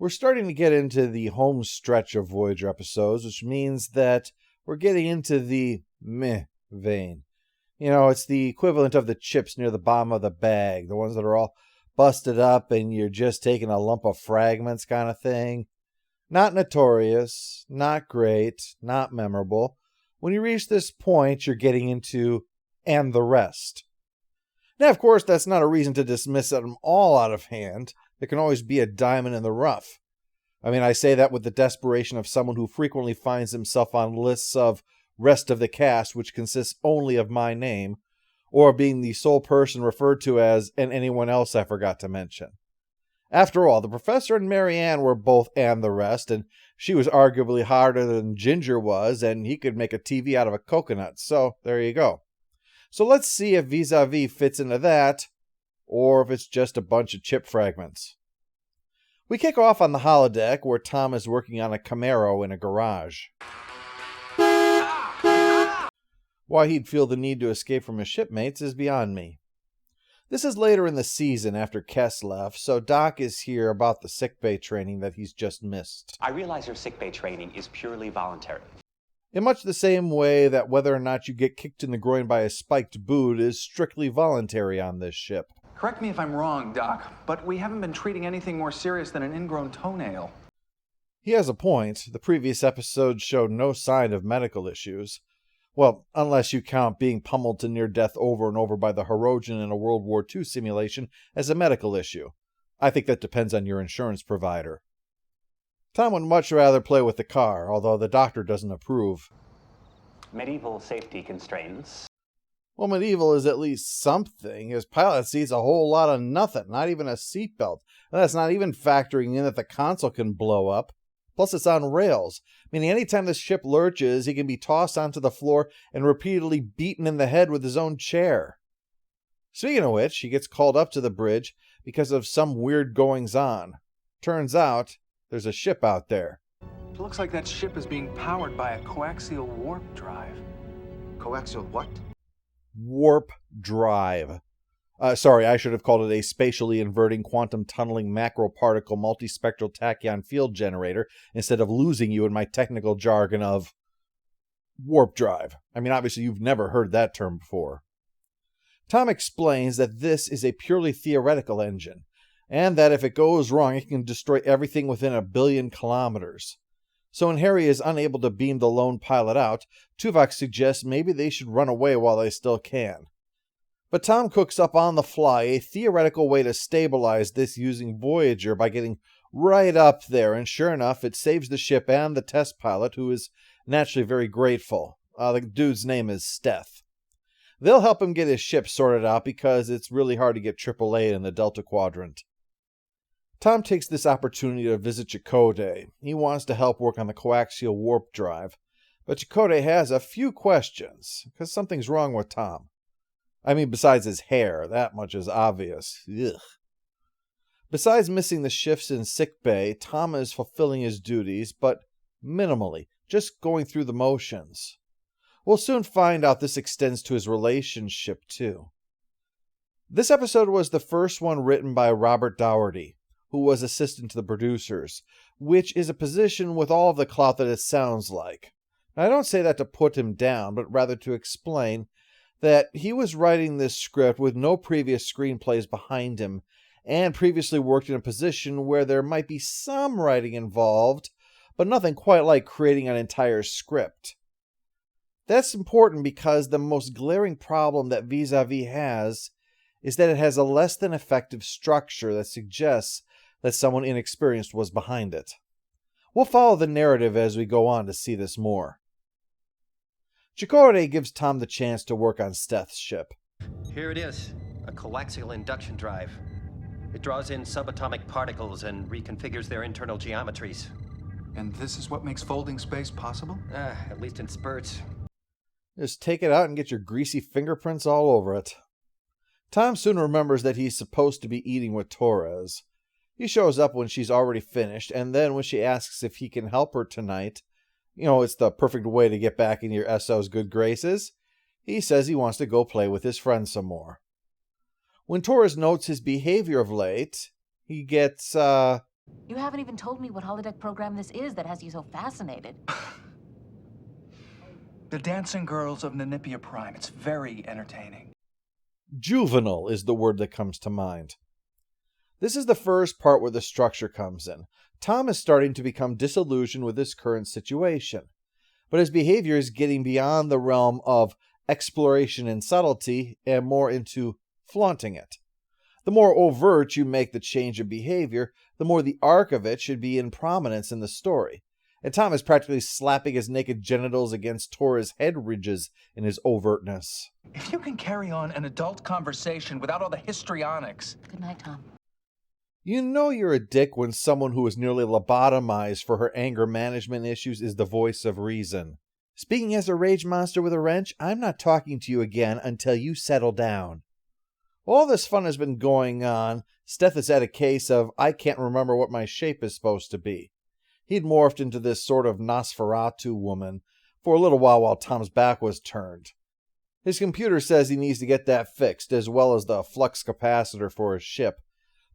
We're starting to get into the home stretch of Voyager episodes, which means that we're getting into the meh vein. You know, it's the equivalent of the chips near the bottom of the bag, the ones that are all busted up and you're just taking a lump of fragments kind of thing. Not notorious, not great, not memorable. When you reach this point, you're getting into and the rest. Now, of course, that's not a reason to dismiss them all out of hand. There can always be a diamond in the rough. I mean, I say that with the desperation of someone who frequently finds himself on lists of rest of the cast, which consists only of my name, or being the sole person referred to as and anyone else I forgot to mention. After all, the Professor and Marianne were both and the rest, and she was arguably harder than Ginger was, and he could make a TV out of a coconut, so there you go. So let's see if Vis-a-vis fits into that, or if it's just a bunch of chip fragments. We kick off on the holodeck, where Tom is working on a Camaro in a garage. Why he'd feel the need to escape from his shipmates is beyond me. This is later in the season after Kes left, so Doc is here about the sickbay training that he's just missed. I realize your sickbay training is purely voluntary. In much the same way that whether or not you get kicked in the groin by a spiked boot is strictly voluntary on this ship. Correct me if I'm wrong, Doc, but we haven't been treating anything more serious than an ingrown toenail. He has a point. The previous episode showed no sign of medical issues. Well, unless you count being pummeled to near death over and over by the Hirogen in a World War II simulation as a medical issue. I think that depends on your insurance provider. Tom would much rather play with the car, although the doctor doesn't approve. Medieval safety constraints. Well, medieval is at least something. His pilot seat's a whole lot of nothing, not even a seatbelt. And that's not even factoring in that the console can blow up. Plus, it's on rails, meaning anytime the ship lurches, he can be tossed onto the floor and repeatedly beaten in the head with his own chair. Speaking of which, he gets called up to the bridge because of some weird goings-on. Turns out, there's a ship out there. It looks like that ship is being powered by a coaxial warp drive. Coaxial what? Warp drive. Sorry, I should have called it a spatially inverting quantum tunneling macroparticle multispectral tachyon field generator instead of losing you in my technical jargon of warp drive. I mean, obviously you've never heard that term before. Tom explains that this is a purely theoretical engine, and that if it goes wrong, it can destroy everything within 1 billion kilometers. So when Harry is unable to beam the lone pilot out, Tuvok suggests maybe they should run away while they still can. But Tom cooks up on the fly a theoretical way to stabilize this using Voyager by getting right up there, and sure enough, it saves the ship and the test pilot, who is naturally very grateful. The dude's name is Steth. They'll help him get his ship sorted out because it's really hard to get AAA in the Delta Quadrant. Tom takes this opportunity to visit Chakotay. He wants to help work on the coaxial warp drive, but Chakotay has a few questions, because something's wrong with Tom. I mean, besides his hair, that much is obvious. Ugh. Besides missing the shifts in sickbay, Tom is fulfilling his duties, but minimally, just going through the motions. We'll soon find out this extends to his relationship, too. This episode was the first one written by Robert Dougherty, who was assistant to the producers, which is a position with all of the clout that it sounds like. Now, I don't say that to put him down, but rather to explain that he was writing this script with no previous screenplays behind him, and previously worked in a position where there might be some writing involved, but nothing quite like creating an entire script. That's important because the most glaring problem that Vis-a-vis has is that it has a less than effective structure that suggests that someone inexperienced was behind it. We'll follow the narrative as we go on to see this more. Chakotay gives Tom the chance to work on Steth's ship. Here it is, a coaxial induction drive. It draws in subatomic particles and reconfigures their internal geometries. And this is what makes folding space possible? At least in spurts. Just take it out and get your greasy fingerprints all over it. Tom soon remembers that he's supposed to be eating with Torres. He shows up when she's already finished, and then when she asks if he can help her tonight, you know, it's the perfect way to get back in your SO's good graces, he says he wants to go play with his friends some more. When Torres notes his behavior of late, he gets, You haven't even told me what holodeck program this is that has you so fascinated. The Dancing Girls of Nanipia Prime. It's very entertaining. Juvenile is the word that comes to mind. This is the first part where the structure comes in. Tom is starting to become disillusioned with his current situation, but his behavior is getting beyond the realm of exploration and subtlety and more into flaunting it. The more overt you make the change of behavior, the more the arc of it should be in prominence in the story. And Tom is practically slapping his naked genitals against Tora's head ridges in his overtness. If you can carry on an adult conversation without all the histrionics. Good night, Tom. You know you're a dick when someone who is nearly lobotomized for her anger management issues is the voice of reason. Speaking as a rage monster with a wrench, I'm not talking to you again until you settle down. While all this fun has been going on, Steth has had a case of I can't remember what my shape is supposed to be. He'd morphed into this sort of Nosferatu woman for a little while Tom's back was turned. His computer says he needs to get that fixed, as well as the flux capacitor for his ship.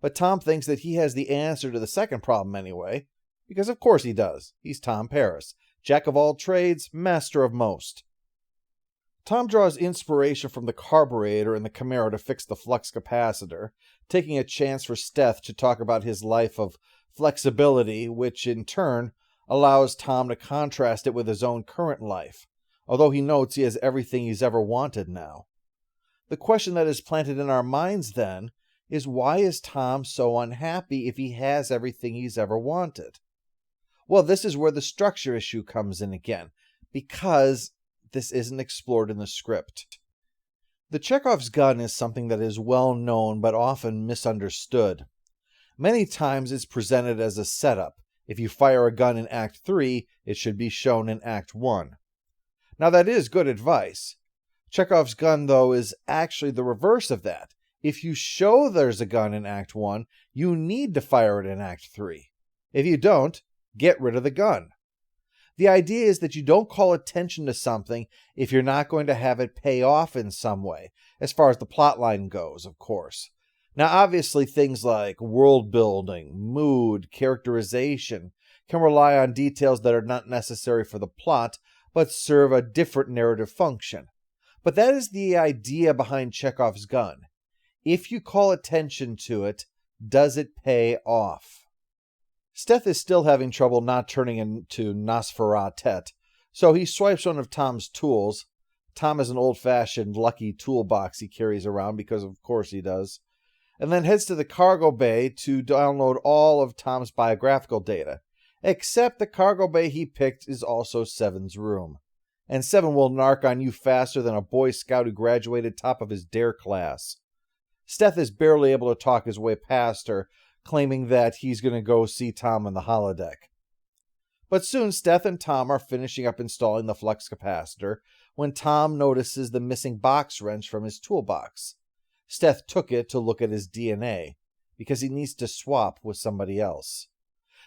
But Tom thinks that he has the answer to the second problem anyway, because of course he does. He's Tom Paris, jack of all trades, master of most. Tom draws inspiration from the carburetor in the Chimera to fix the flux capacitor, taking a chance for Steth to talk about his life of flexibility, which in turn allows Tom to contrast it with his own current life, although he notes he has everything he's ever wanted now. The question that is planted in our minds then is, why is Tom so unhappy if he has everything he's ever wanted? Well, this is where the structure issue comes in again, because this isn't explored in the script. The Chekhov's gun is something that is well known but often misunderstood. Many times it's presented as a setup. If you fire a gun in Act 3, it should be shown in Act 1. Now that is good advice. Chekhov's gun, though, is actually the reverse of that. If you show there's a gun in Act 1, you need to fire it in Act 3. If you don't, get rid of the gun. The idea is that you don't call attention to something if you're not going to have it pay off in some way, as far as the plotline goes, of course. Now, obviously, things like world building, mood, characterization can rely on details that are not necessary for the plot, but serve a different narrative function. But that is the idea behind Chekhov's gun. If you call attention to it, does it pay off? Steth is still having trouble not turning into Nosferatu, so he swipes one of Tom's tools. Tom has an old-fashioned lucky toolbox he carries around, because of course he does, and then heads to the cargo bay to download all of Tom's biographical data, except the cargo bay he picked is also Seven's room. And Seven will narc on you faster than a Boy Scout who graduated top of his DARE class. Steth is barely able to talk his way past her, claiming that he's going to go see Tom on the holodeck. But soon Steth and Tom are finishing up installing the flux capacitor when Tom notices the missing box wrench from his toolbox. Steth took it to look at his DNA, because he needs to swap with somebody else.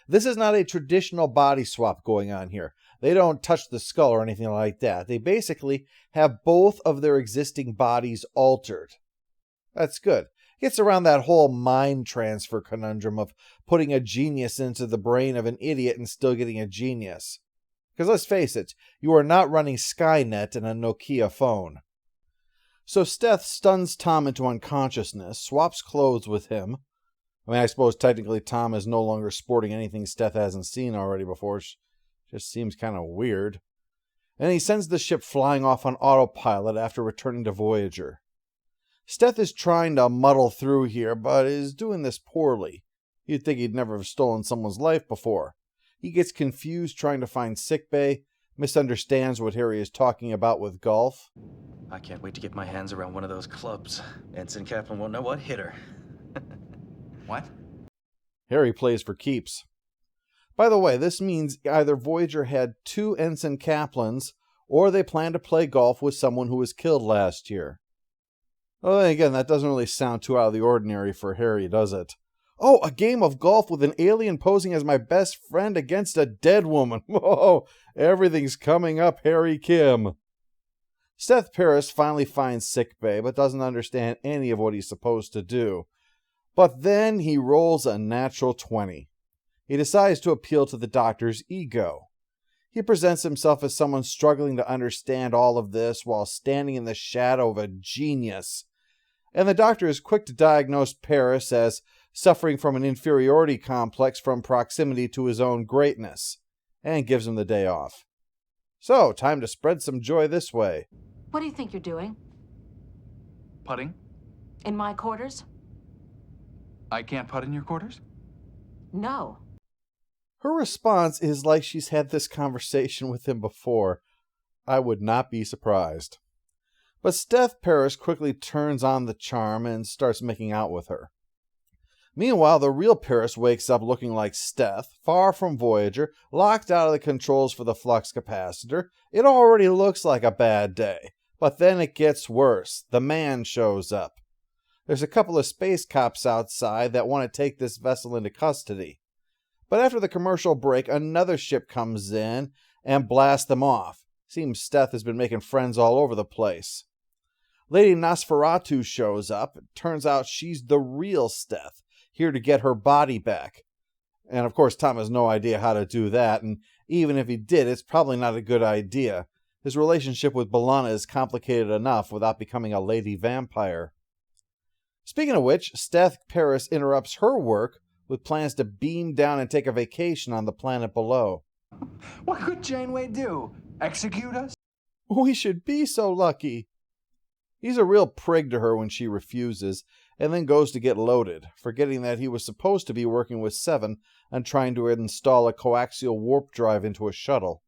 This is not a traditional body swap going on here. They don't touch the skull or anything like that. They basically have both of their existing bodies altered. That's good. Gets around that whole mind transfer conundrum of putting a genius into the brain of an idiot and still getting a genius. Because let's face it, you are not running Skynet in a Nokia phone. So Steth stuns Tom into unconsciousness, swaps clothes with him. I mean, I suppose technically Tom is no longer sporting anything Steth hasn't seen already before. Just seems kind of weird. And he sends the ship flying off on autopilot after returning to Voyager. Steth is trying to muddle through here, but is doing this poorly. You'd think he'd never have stolen someone's life before. He gets confused trying to find sickbay, misunderstands what Harry is talking about with golf. I can't wait to get my hands around one of those clubs. Ensign Kaplan won't know what hit her. What? Harry plays for keeps. By the way, this means either Voyager had 2 Ensign Kaplans, or they plan to play golf with someone who was killed last year. Well, then again, that doesn't really sound too out of the ordinary for Harry, does it? Oh, a game of golf with an alien posing as my best friend against a dead woman. Whoa, everything's coming up, Harry Kim. Steth Paris finally finds sickbay, but doesn't understand any of what he's supposed to do. But then he rolls a natural 20. he decides to appeal to the doctor's ego. He presents himself as someone struggling to understand all of this while standing in the shadow of a genius. And the doctor is quick to diagnose Paris as suffering from an inferiority complex from proximity to his own greatness, and gives him the day off. So, time to spread some joy this way. What do you think you're doing? Putting? In my quarters? I can't putt in your quarters? No. Her response is like she's had this conversation with him before. I would not be surprised. But Steth Paris quickly turns on the charm and starts making out with her. Meanwhile, the real Paris wakes up looking like Steth, far from Voyager, locked out of the controls for the flux capacitor. It already looks like a bad day. But then it gets worse. The man shows up. There's a couple of space cops outside that want to take this vessel into custody. But after the commercial break, another ship comes in and blasts them off. Seems Steth has been making friends all over the place. Lady Nosferatu shows up. It turns out she's the real Steth, here to get her body back. And of course, Tom has no idea how to do that, and even if he did, it's probably not a good idea. His relationship with B'Elanna is complicated enough without becoming a lady vampire. Speaking of which, Steth Paris interrupts her work with plans to beam down and take a vacation on the planet below. What could Janeway do? Execute us? We should be so lucky. He's a real prig to her when she refuses, and then goes to get loaded, forgetting that he was supposed to be working with Seven and trying to install a coaxial warp drive into a shuttle.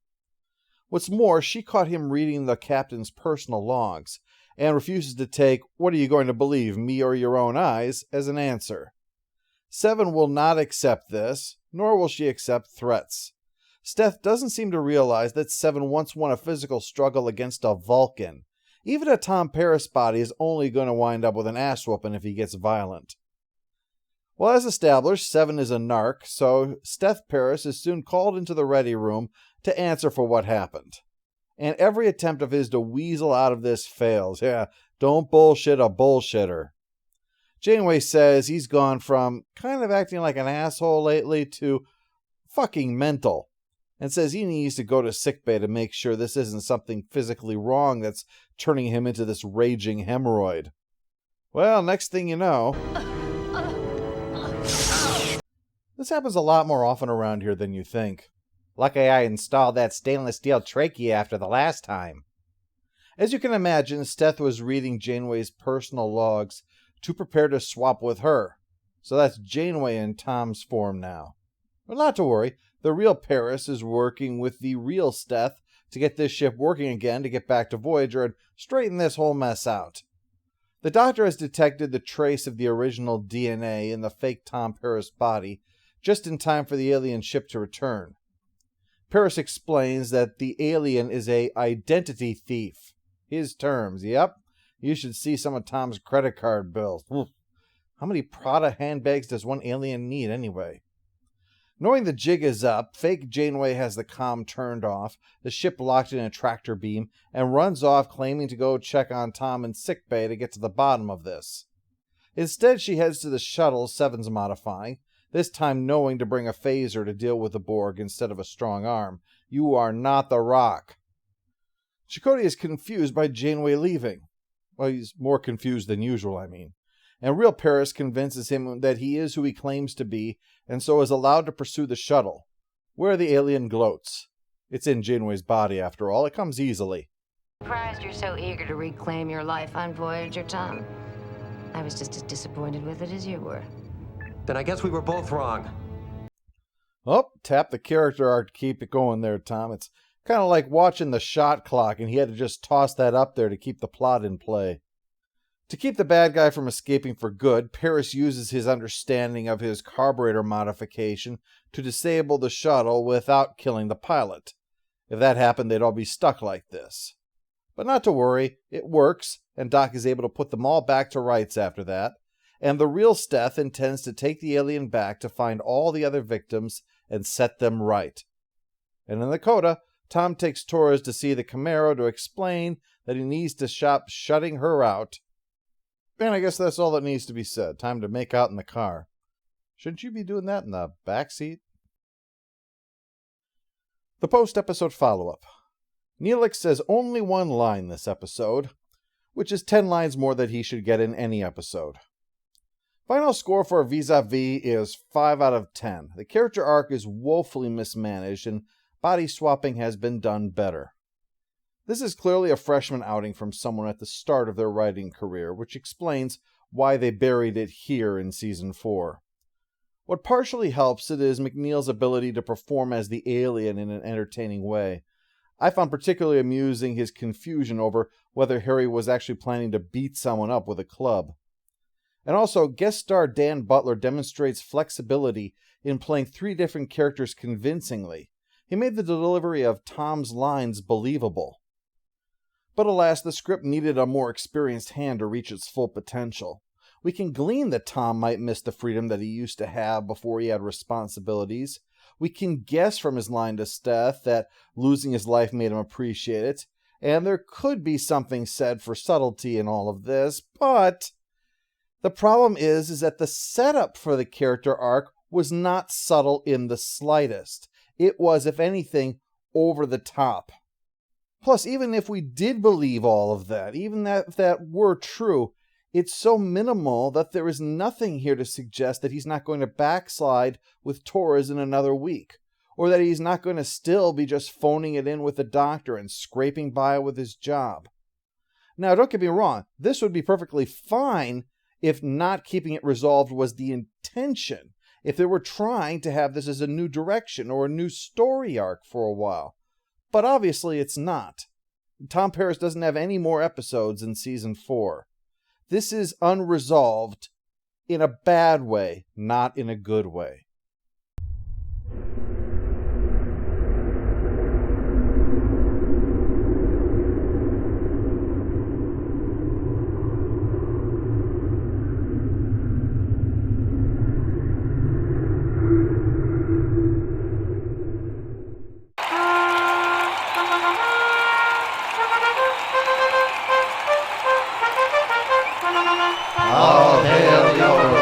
What's more, she caught him reading the captain's personal logs, and refuses to take, "What are you going to believe, me or your own eyes?" as an answer. Seven will not accept this, nor will she accept threats. Steth doesn't seem to realize that Seven once won a physical struggle against a Vulcan. Even a Tom Paris body is only going to wind up with an ass-whooping if he gets violent. Well, as established, Seven is a narc, so Steth Paris is soon called into the ready room to answer for what happened. And every attempt of his to weasel out of this fails. Yeah, don't bullshit a bullshitter. Janeway says he's gone from kind of acting like an asshole lately to fucking mental, and says he needs to go to sickbay to make sure this isn't something physically wrong that's turning him into this raging hemorrhoid. Well, next thing you know... This happens a lot more often around here than you think. Lucky I installed that stainless steel trachea after the last time. As you can imagine, Steth was reading Janeway's personal logs to prepare to swap with her. So that's Janeway in Tom's form now. But not to worry, the real Paris is working with the real Steth to get this ship working again to get back to Voyager and straighten this whole mess out. The doctor has detected the trace of the original DNA in the fake Tom Paris body just in time for the alien ship to return. Paris explains that the alien is a identity thief. His terms, yep. You should see some of Tom's credit card bills. Oof. How many Prada handbags does one alien need anyway? Knowing the jig is up, fake Janeway has the comm turned off, the ship locked in a tractor beam, and runs off claiming to go check on Tom in sickbay to get to the bottom of this. Instead, she heads to the shuttle Seven's modifying, this time knowing to bring a phaser to deal with the Borg instead of a strong arm. You are not the Rock. Chakotay is confused by Janeway leaving. Well, he's more confused than usual, I mean. And real Paris convinces him that he is who he claims to be, and so is allowed to pursue the shuttle, where the alien gloats. It's in Janeway's body, after all. It comes easily. Surprised you're so eager to reclaim your life on Voyager, Tom. I was just as disappointed with it as you were. Then I guess we were both wrong. Oh, tap the character art to keep it going there, Tom. It's kind of like watching the shot clock, and he had to just toss that up there to keep the plot in play. To keep the bad guy from escaping for good, Paris uses his understanding of his carburetor modification to disable the shuttle without killing the pilot. If that happened, they'd all be stuck like this. But not to worry, it works, and Doc is able to put them all back to rights after that, and the real Steth intends to take the alien back to find all the other victims and set them right. And in the coda, Tom takes Torres to see the Camaro to explain that he needs to stop shutting her out. And I guess that's all that needs to be said. Time to make out in the car. Shouldn't you be doing that in the back seat? The post-episode follow-up. Neelix says only one line this episode, which is 10 lines more than he should get in any episode. Final score for Vis-a-vis is 5 out of 10. The character arc is woefully mismanaged, and body swapping has been done better. This is clearly a freshman outing from someone at the start of their writing career, which explains why they buried it here in Season 4. What partially helps it is McNeil's ability to perform as the alien in an entertaining way. I found particularly amusing his confusion over whether Harry was actually planning to beat someone up with a club. And also, guest star Dan Butler demonstrates flexibility in playing 3 different characters convincingly. He made the delivery of Tom's lines believable. But alas, the script needed a more experienced hand to reach its full potential. We can glean that Tom might miss the freedom that he used to have before he had responsibilities. We can guess from his line to Steth that losing his life made him appreciate it, and there could be something said for subtlety in all of this, but the problem is that the setup for the character arc was not subtle in the slightest. It was, if anything, over the top. Plus, even if we did believe all of that, even if that were true, it's so minimal that there is nothing here to suggest that he's not going to backslide with Torres in another week, or that he's not going to still be just phoning it in with the doctor and scraping by with his job. Now, don't get me wrong, this would be perfectly fine if not keeping it resolved was the intention, if they were trying to have this as a new direction or a new story arc for a while. But obviously it's not. Tom Paris doesn't have any more episodes in Season 4. This is unresolved in a bad way, not in a good way. All hail your